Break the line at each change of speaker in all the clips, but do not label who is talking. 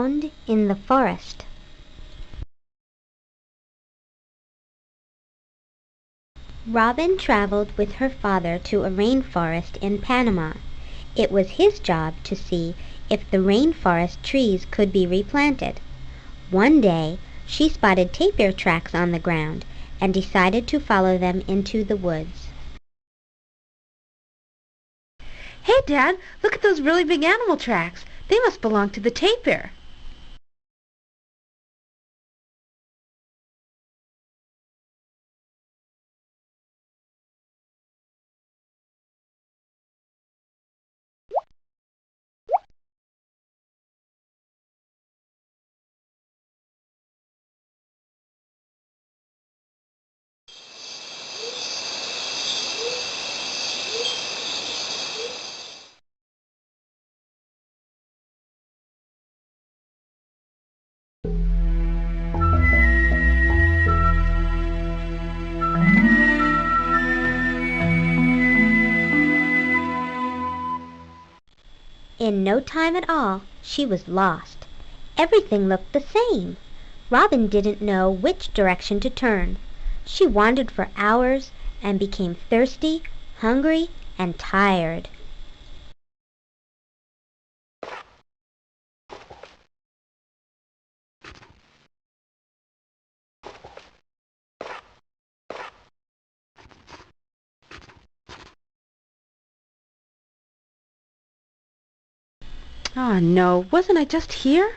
Found in the Forest. Robin traveled with her father to a rainforest in Panama. It was his job to see if the rainforest trees could be replanted. One day she spotted tapir tracks on the ground and decided to follow them into the woods.
Hey, Dad, look at those really big animal tracks. They must belong to the tapir.
In no time at all, she was lost. Everything looked the same. Robin didn't know which direction to turn. She wandered for hours and became thirsty, hungry, and tired.
Oh, no, wasn't I just here?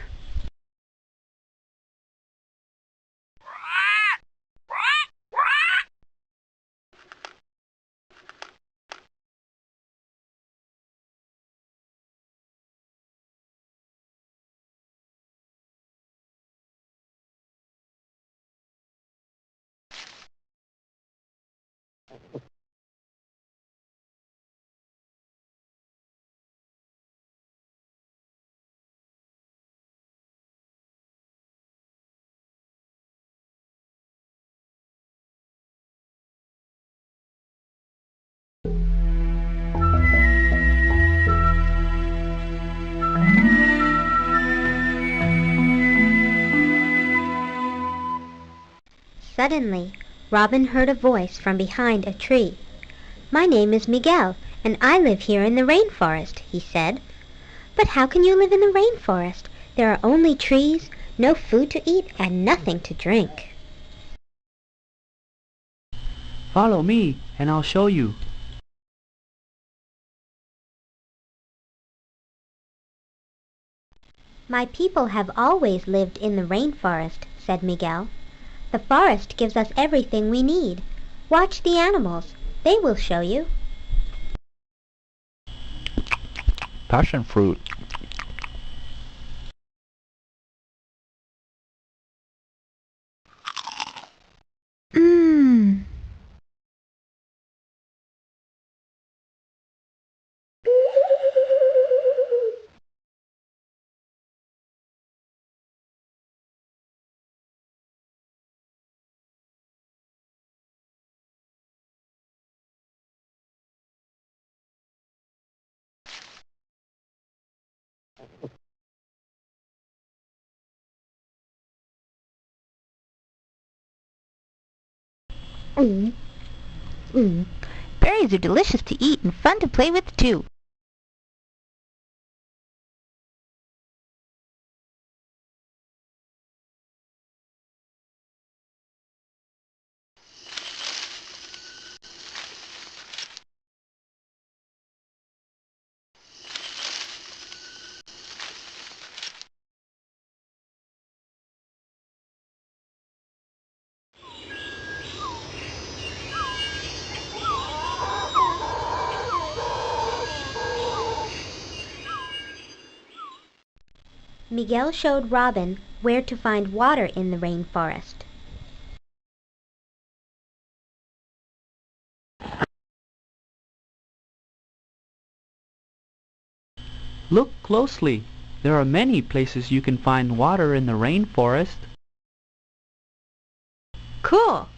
Suddenly, Robin heard a voice from behind a tree. "My name is Miguel, and I live here in the rainforest," he said. "But how can you live in the rainforest? There are only trees, no food to eat, and nothing to drink."
Follow me, and I'll show you.
"My people have always lived in the rainforest," said Miguel. "The forest gives us everything we need. Watch the animals. They will show you."
Passion fruit.
Mmm.
Mm, mm. Berries are delicious to eat and fun to play with too.
Miguel showed Robin where to find water in the rainforest.
Look closely. There are many places you can find water in the rainforest.
Cool.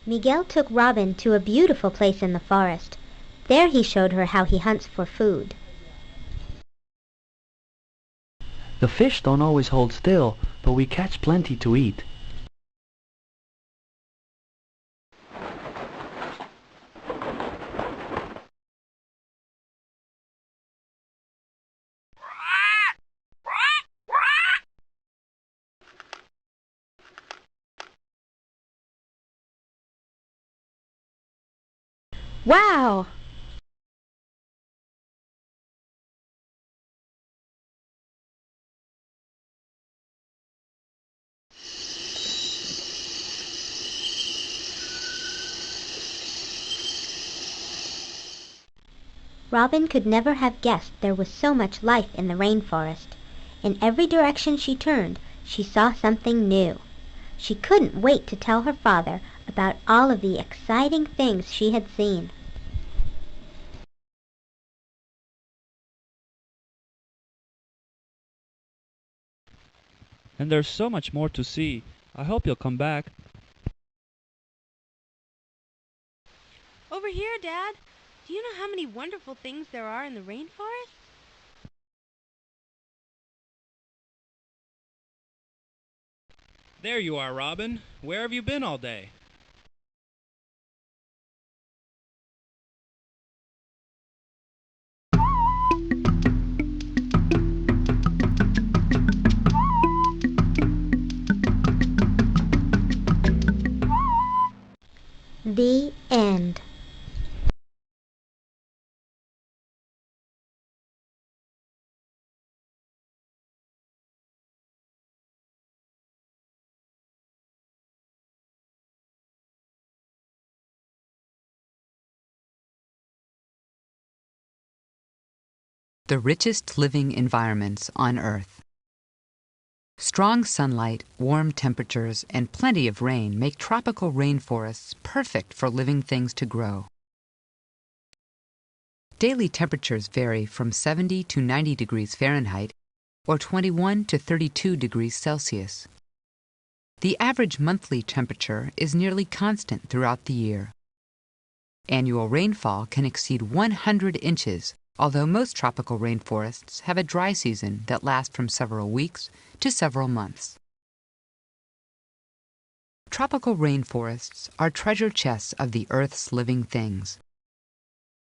Miguel took Robin to a beautiful place in the forest. There he showed her how he hunts for food.
The fish don't always hold still, but we catch plenty to eat.
Wow!
Robin could never have guessed there was so much life in the rainforest. In every direction she turned, she saw something new. She couldn't wait to tell her father about all of the exciting things she had seen.
And there's so much more to see. I hope you'll come back.
Over here, Dad. Do you know how many wonderful things there are in the rainforest?
There you are, Robin. Where have you been all day?
The end.
The richest living environments on Earth. Strong sunlight, warm temperatures, and plenty of rain make tropical rainforests perfect for living things to grow. Daily temperatures vary from 70 to 90 degrees Fahrenheit or 21 to 32 degrees Celsius. The average monthly temperature is nearly constant throughout the year. Annual rainfall can exceed 100 inches, although most tropical rainforests have a dry season that lasts from several weeks to several months. Tropical rainforests are treasure chests of the Earth's living things.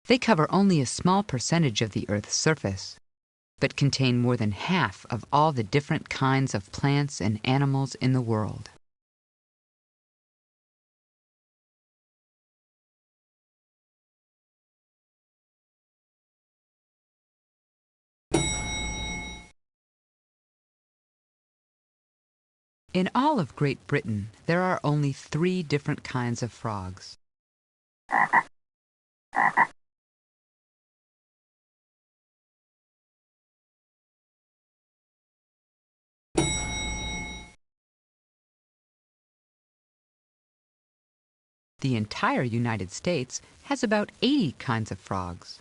They cover only a small percentage of the Earth's surface, but contain more than half of all the different kinds of plants and animals in the world. In all of Great Britain, there are only 3 different kinds of frogs. The entire United States has about 80 kinds of frogs.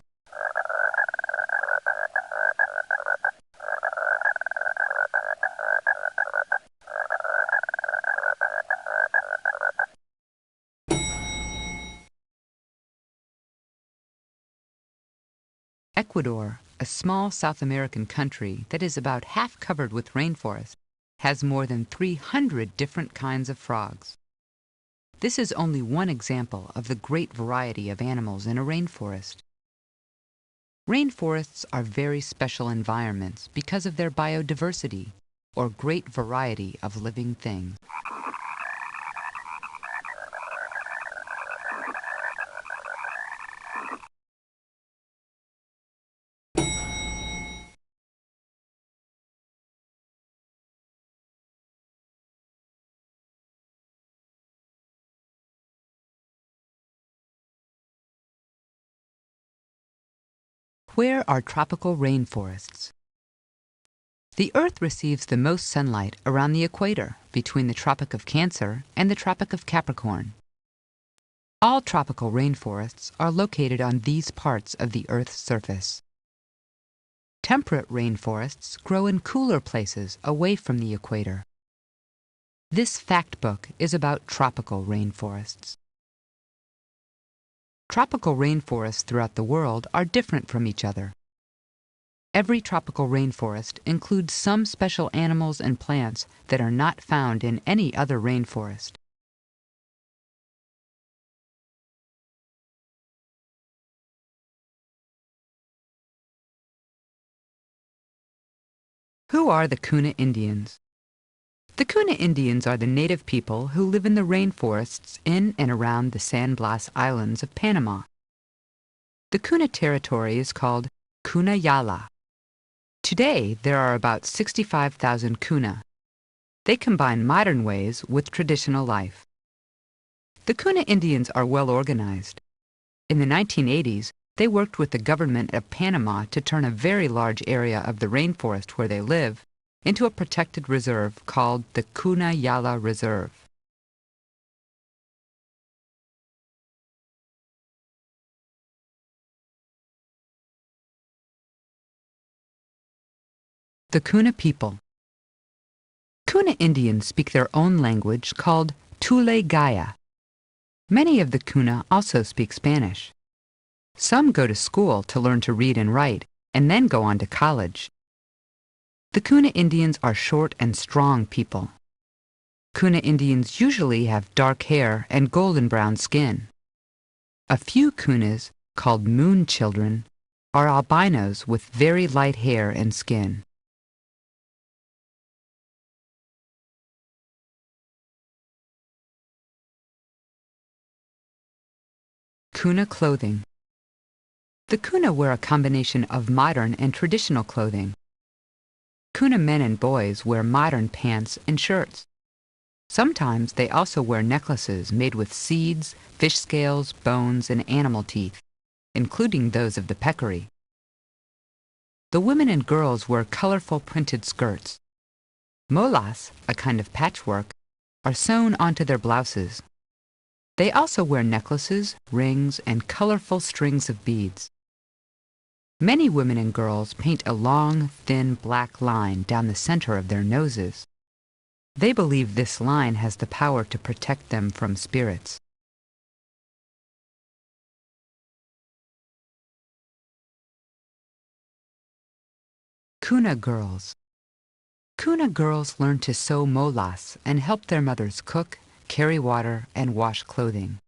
Ecuador, a small South American country that is about half covered with rainforest, has more than 300 different kinds of frogs. This is only one example of the great variety of animals in a rainforest. Rainforests are very special environments because of their biodiversity, or great variety of living things. Where are tropical rainforests? The Earth receives the most sunlight around the equator, between the Tropic of Cancer and the Tropic of Capricorn. All tropical rainforests are located on these parts of the Earth's surface. Temperate rainforests grow in cooler places away from the equator. This fact book is about tropical rainforests. Tropical rainforests throughout the world are different from each other. Every tropical rainforest includes some special animals and plants that are not found in any other rainforest. Who are the Kuna Indians? The Kuna Indians are the native people who live in the rainforests in and around the San Blas Islands of Panama. The Kuna territory is called Kuna Yala. Today, there are about 65,000 Kuna. They combine modern ways with traditional life. The Kuna Indians are well organized. In the 1980s, they worked with the government of Panama to turn a very large area of the rainforest where they live into a protected reserve called the Kuna Yala Reserve. The Kuna people. Kuna Indians speak their own language called Tule Gaya. Many of the Kuna also speak Spanish. Some go to school to learn to read and write, and then go on to college. The Kuna Indians are short and strong people. Kuna Indians usually have dark hair and golden brown skin. A few Kunas, called moon children, are albinos with very light hair and skin. Kuna clothing. The Kuna wear a combination of modern and traditional clothing. Kuna men and boys wear modern pants and shirts. Sometimes they also wear necklaces made with seeds, fish scales, bones, and animal teeth, including those of the peccary. The women and girls wear colorful printed skirts. Molas, a kind of patchwork, are sewn onto their blouses. They also wear necklaces, rings, and colorful strings of beads. Many women and girls paint a long, thin black line down the center of their noses. They believe this line has the power to protect them from spirits. Kuna girls. Kuna girls learn to sew molas and help their mothers cook, carry water, and wash clothing.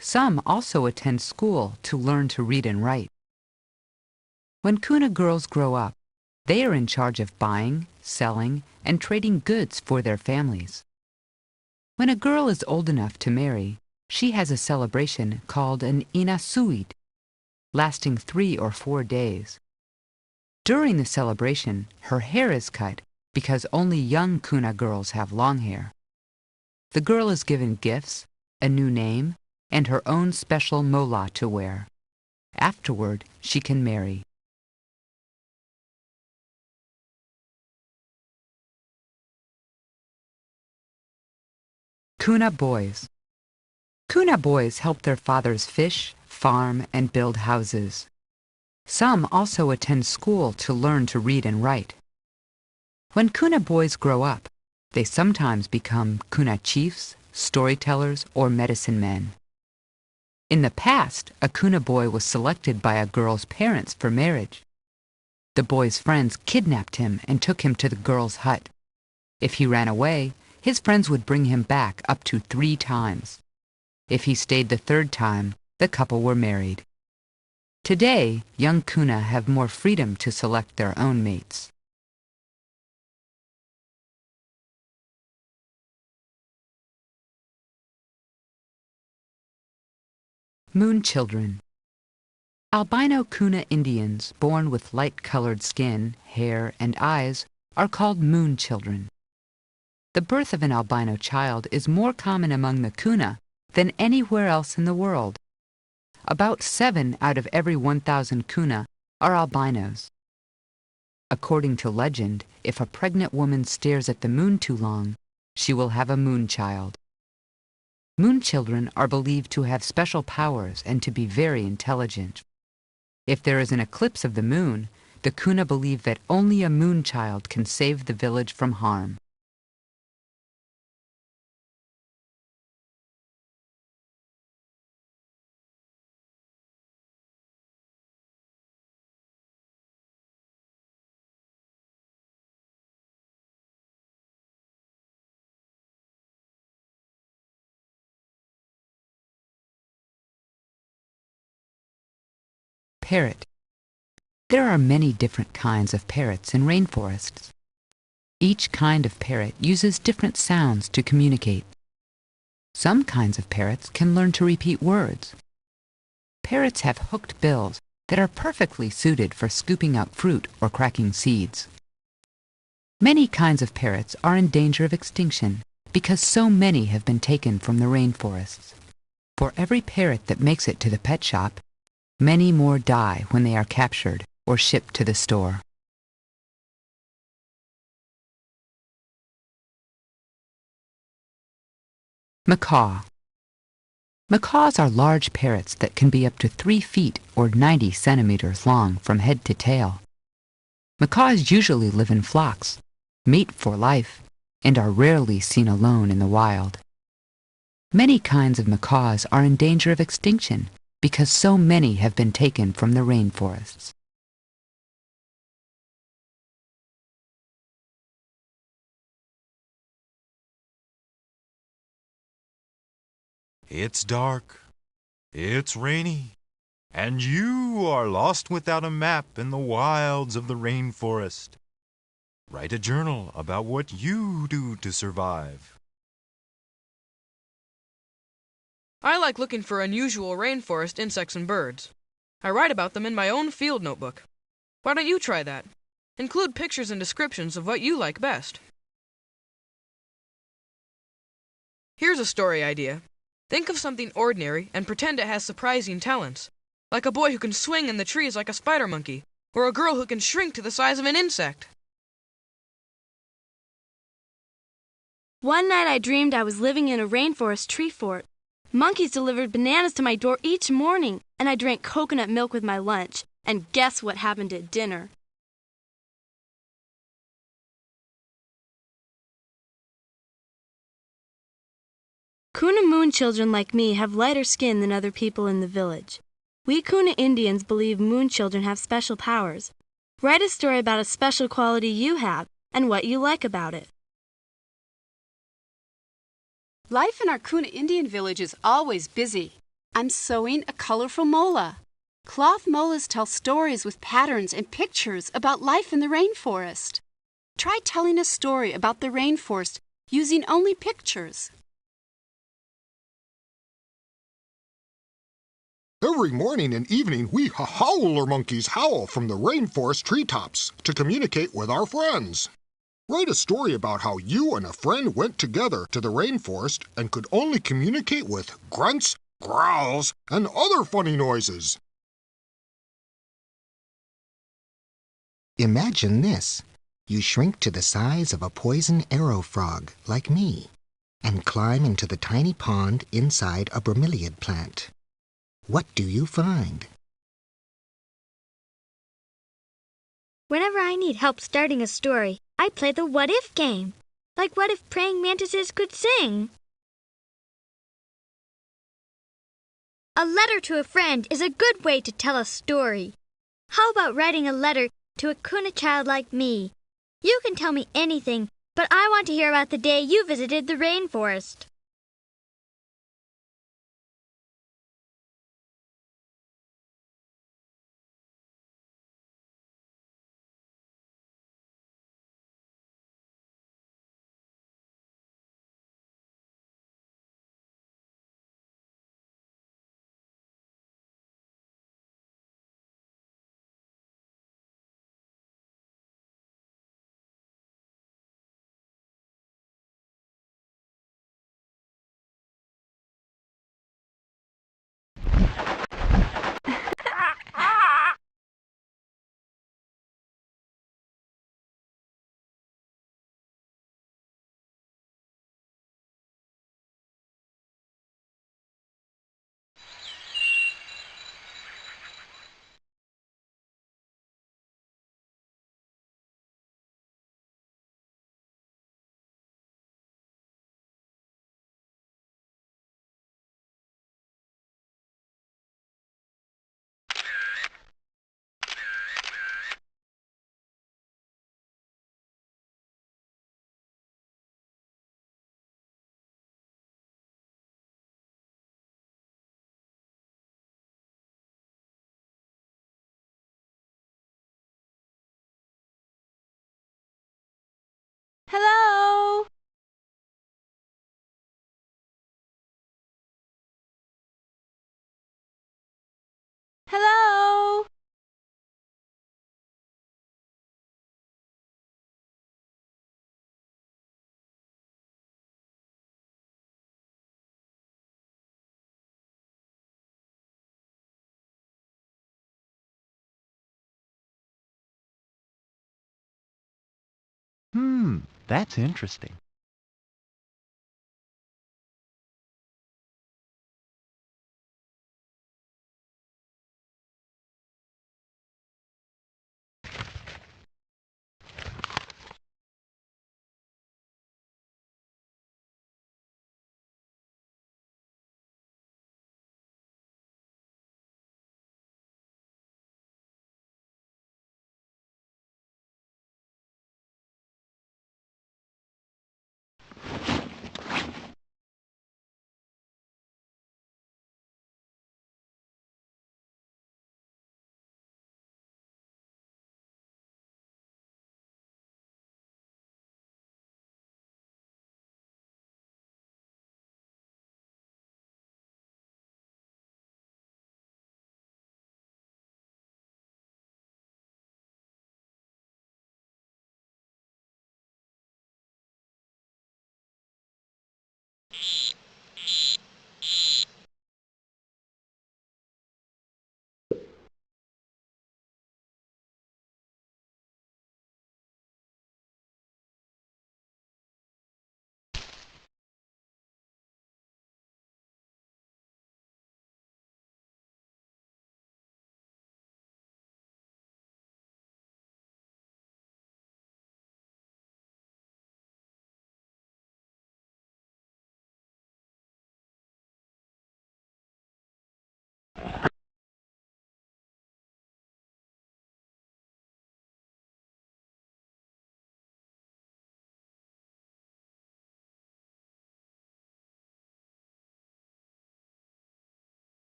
Some also attend school to learn to read and write. When Kuna girls grow up, they are in charge of buying, selling, and trading goods for their families. When a girl is old enough to marry, she has a celebration called an inasuid, lasting 3 or 4 days. During the celebration, her hair is cut because only young Kuna girls have long hair. The girl is given gifts, a new name, and her own special mola to wear. Afterward, she can marry. Kuna boys. Kuna boys help their fathers fish, farm, and build houses. Some also attend school to learn to read and write. When Kuna boys grow up, they sometimes become Kuna chiefs, storytellers, or medicine men. In the past, a Kuna boy was selected by a girl's parents for marriage. The boy's friends kidnapped him and took him to the girl's hut. If he ran away, his friends would bring him back up to 3 times. If he stayed the 3rd time, the couple were married. Today, young Kuna have more freedom to select their own mates. Moon children. Albino Kuna Indians born with light-colored skin, hair, and eyes are called moon children. The birth of an albino child is more common among the Kuna than anywhere else in the world. About 7 out of every 1,000 Kuna are albinos. According to legend, if a pregnant woman stares at the moon too long, she will have a moon child. Moon children are believed to have special powers and to be very intelligent. If there is an eclipse of the moon, the Kuna believe that only a moon child can save the village from harm. Parrot. There are many different kinds of parrots in rainforests. Each kind of parrot uses different sounds to communicate. Some kinds of parrots can learn to repeat words. Parrots have hooked bills that are perfectly suited for scooping up fruit or cracking seeds. Many kinds of parrots are in danger of extinction because so many have been taken from the rainforests. For every parrot that makes it to the pet shop, many more die when they are captured or shipped to the store. Macaw. Macaws are large parrots that can be up to 3 feet or 90 centimeters long from head to tail. Macaws usually live in flocks, mate for life, and are rarely seen alone in the wild. Many kinds of macaws are in danger of extinction because so many have been taken from the rainforests.
It's dark, it's rainy, and you are lost without a map in the wilds of the rainforest. Write a journal about what you do to survive.
I like looking for unusual rainforest insects and birds. I write about them in my own field notebook. Why don't you try that? Include pictures and descriptions of what you like best. Here's a story idea. Think of something ordinary and pretend it has surprising talents, like a boy who can swing in the trees like a spider monkey, or a girl who can shrink to the size of an insect.
One night I dreamed I was living in a rainforest tree fort. Monkeys delivered bananas to my door each morning, and I drank coconut milk with my lunch. And guess what happened at dinner? Kuna Moon children like me have lighter skin than other people in the village. We Kuna Indians believe Moon children have special powers. Write a story about a special quality you have and what you like about it.
Life in our Kuna Indian village is always busy. I'm sewing a colorful mola. Cloth molas tell stories with patterns and pictures about life in the rainforest. Try telling a story about the rainforest using only pictures.
Every morning and evening, we howler monkeys howl from the rainforest treetops to communicate with our friends. Write a story about how you and a friend went together to the rainforest and could only communicate with grunts, growls, and other funny noises.
Imagine this. You shrink to the size of a poison arrow frog, like me, and climb into the tiny pond inside a bromeliad plant. What do you find?
Whenever I need help starting a story, I play the what if game. Like what if praying mantises could sing? A letter to a friend is a good way to tell a story. How about writing a letter to a Kuna child like me? You can tell me anything, but I want to hear about the day you visited the rainforest.
That's interesting.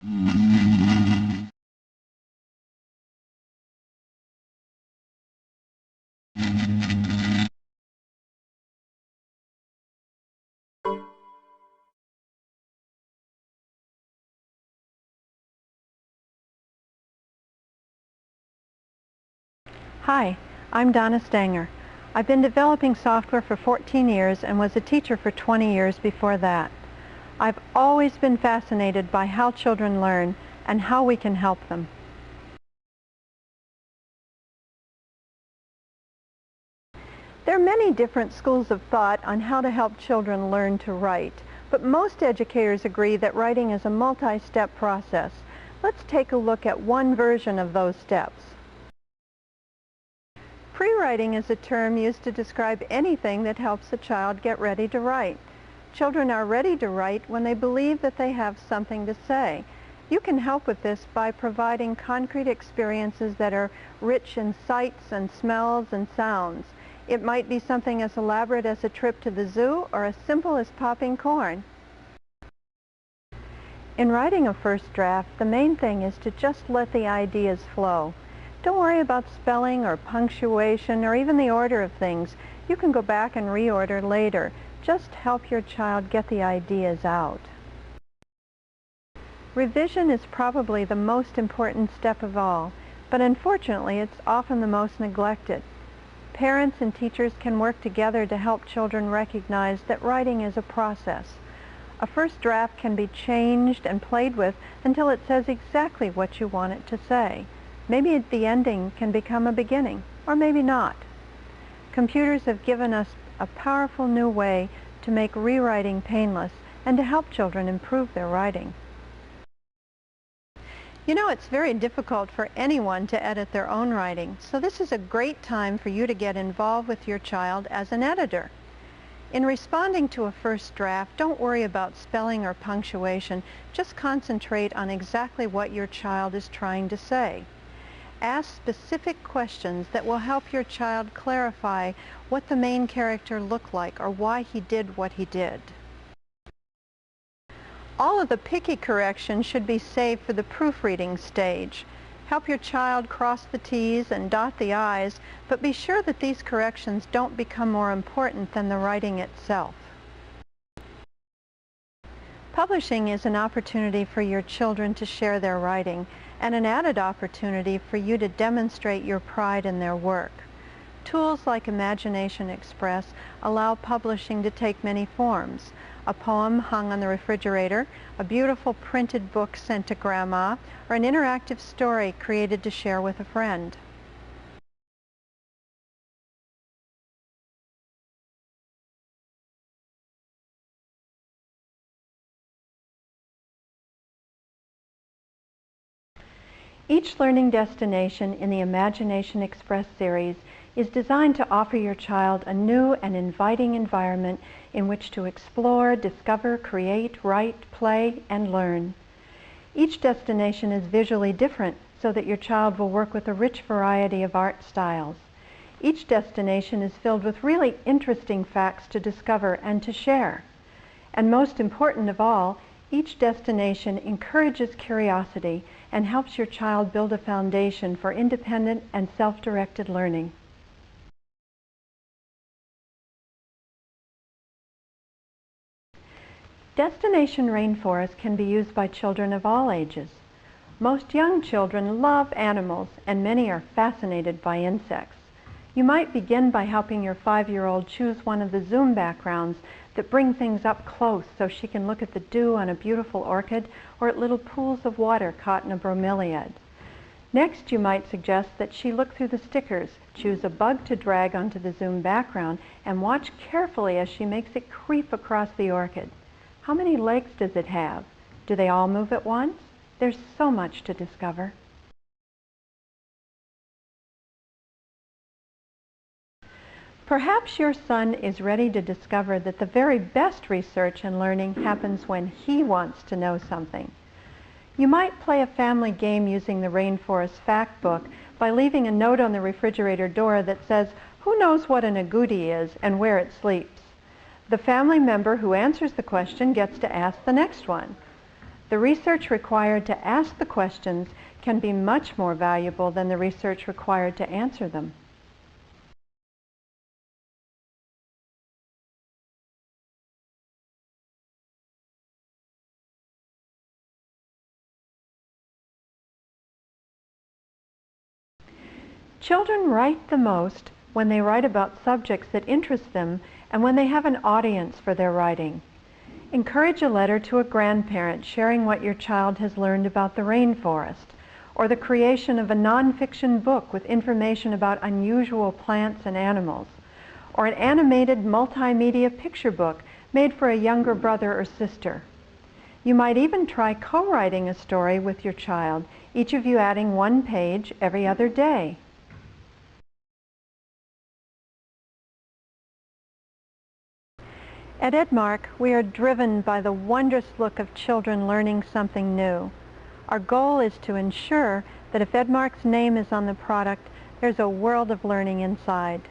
Hi, I'm Donna Stanger. I've been developing software for 14 years and was a teacher for 20 years before that. I've always been fascinated by how children learn and how we can help them. There are many different schools of thought on how to help children learn to write, but most educators agree that writing is a multi-step process. Let's take a look at one version of those steps. Pre-writing is a term used to describe anything that helps a child get ready to write. Children are ready to write when they believe that they have something to say. You can help with this by providing concrete experiences that are rich in sights and smells and sounds. It might be something as elaborate as a trip to the zoo or as simple as popping corn. In writing a first draft, the main thing is to just let the ideas flow. Don't worry about spelling or punctuation or even the order of things. You can go back and reorder later. Just help your child get the ideas out. Revision is probably the most important step of all, but unfortunately it's often the most neglected. Parents and teachers can work together to help children recognize that writing is a process. A first draft can be changed and played with until it says exactly what you want it to say. Maybe the ending can become a beginning, or maybe not. Computers have given us a powerful new way to make rewriting painless and to help children improve their writing. You know, it's very difficult for anyone to edit their own writing, so this is a great time for you to get involved with your child as an editor. In responding to a first draft, don't worry about spelling or punctuation. Just concentrate on exactly what your child is trying to say. Ask specific questions that will help your child clarify what the main character looked like or why he did what he did. All of the picky corrections should be saved for the proofreading stage. Help your child cross the T's and dot the I's, but be sure that these corrections don't become more important than the writing itself. Publishing is an opportunity for your children to share their writing, and an added opportunity for you to demonstrate your pride in their work. Tools like Imagination Express allow publishing to take many forms. A poem hung on the refrigerator, a beautiful printed book sent to Grandma, or an interactive story created to share with a friend. Each learning destination in the Imagination Express series is designed to offer your child a new and inviting environment in which to explore, discover, create, write, play, and learn. Each destination is visually different so that your child will work with a rich variety of art styles. Each destination is filled with really interesting facts to discover and to share. And most important of all, each destination encourages curiosity and helps your child build a foundation for independent and self-directed learning. Destination Rainforest can be used by children of all ages. Most young children love animals, and many are fascinated by insects. You might begin by helping your 5-year-old choose one of the zoom backgrounds that bring things up close so she can look at the dew on a beautiful orchid or at little pools of water caught in a bromeliad. Next, you might suggest that she look through the stickers, choose a bug to drag onto the zoom background, and watch carefully as she makes it creep across the orchid. How many legs does it have? Do they all move at once? There's so much to discover. Perhaps your son is ready to discover that the very best research and learning happens when he wants to know something. You might play a family game using the Rainforest Fact Book by leaving a note on the refrigerator door that says, "Who knows what an agouti is and where it sleeps?" The family member who answers the question gets to ask the next one. The research required to ask the questions can be much more valuable than the research required to answer them. Children write the most when they write about subjects that interest them and when they have an audience for their writing. Encourage a letter to a grandparent sharing what your child has learned about the rainforest, or the creation of a nonfiction book with information about unusual plants and animals, or an animated multimedia picture book made for a younger brother or sister. You might even try co-writing a story with your child, each of you adding one page every other day. At Edmark, we are driven by the wondrous look of children learning something new. Our goal is to ensure that if Edmark's name is on the product, there's a world of learning inside.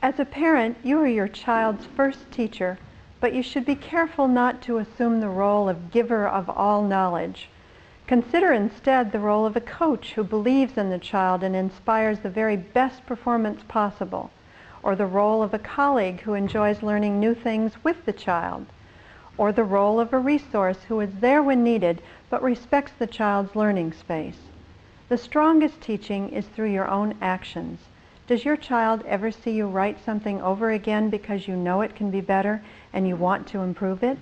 As a parent, you are your child's first teacher, but you should be careful not to assume the role of giver of all knowledge. Consider instead the role of a coach who believes in the child and inspires the very best performance possible, or the role of a colleague who enjoys learning new things with the child, or the role of a resource who is there when needed but respects the child's learning space. The strongest teaching is through your own actions. Does your child ever see you write something over again because you know it can be better and you want to improve it?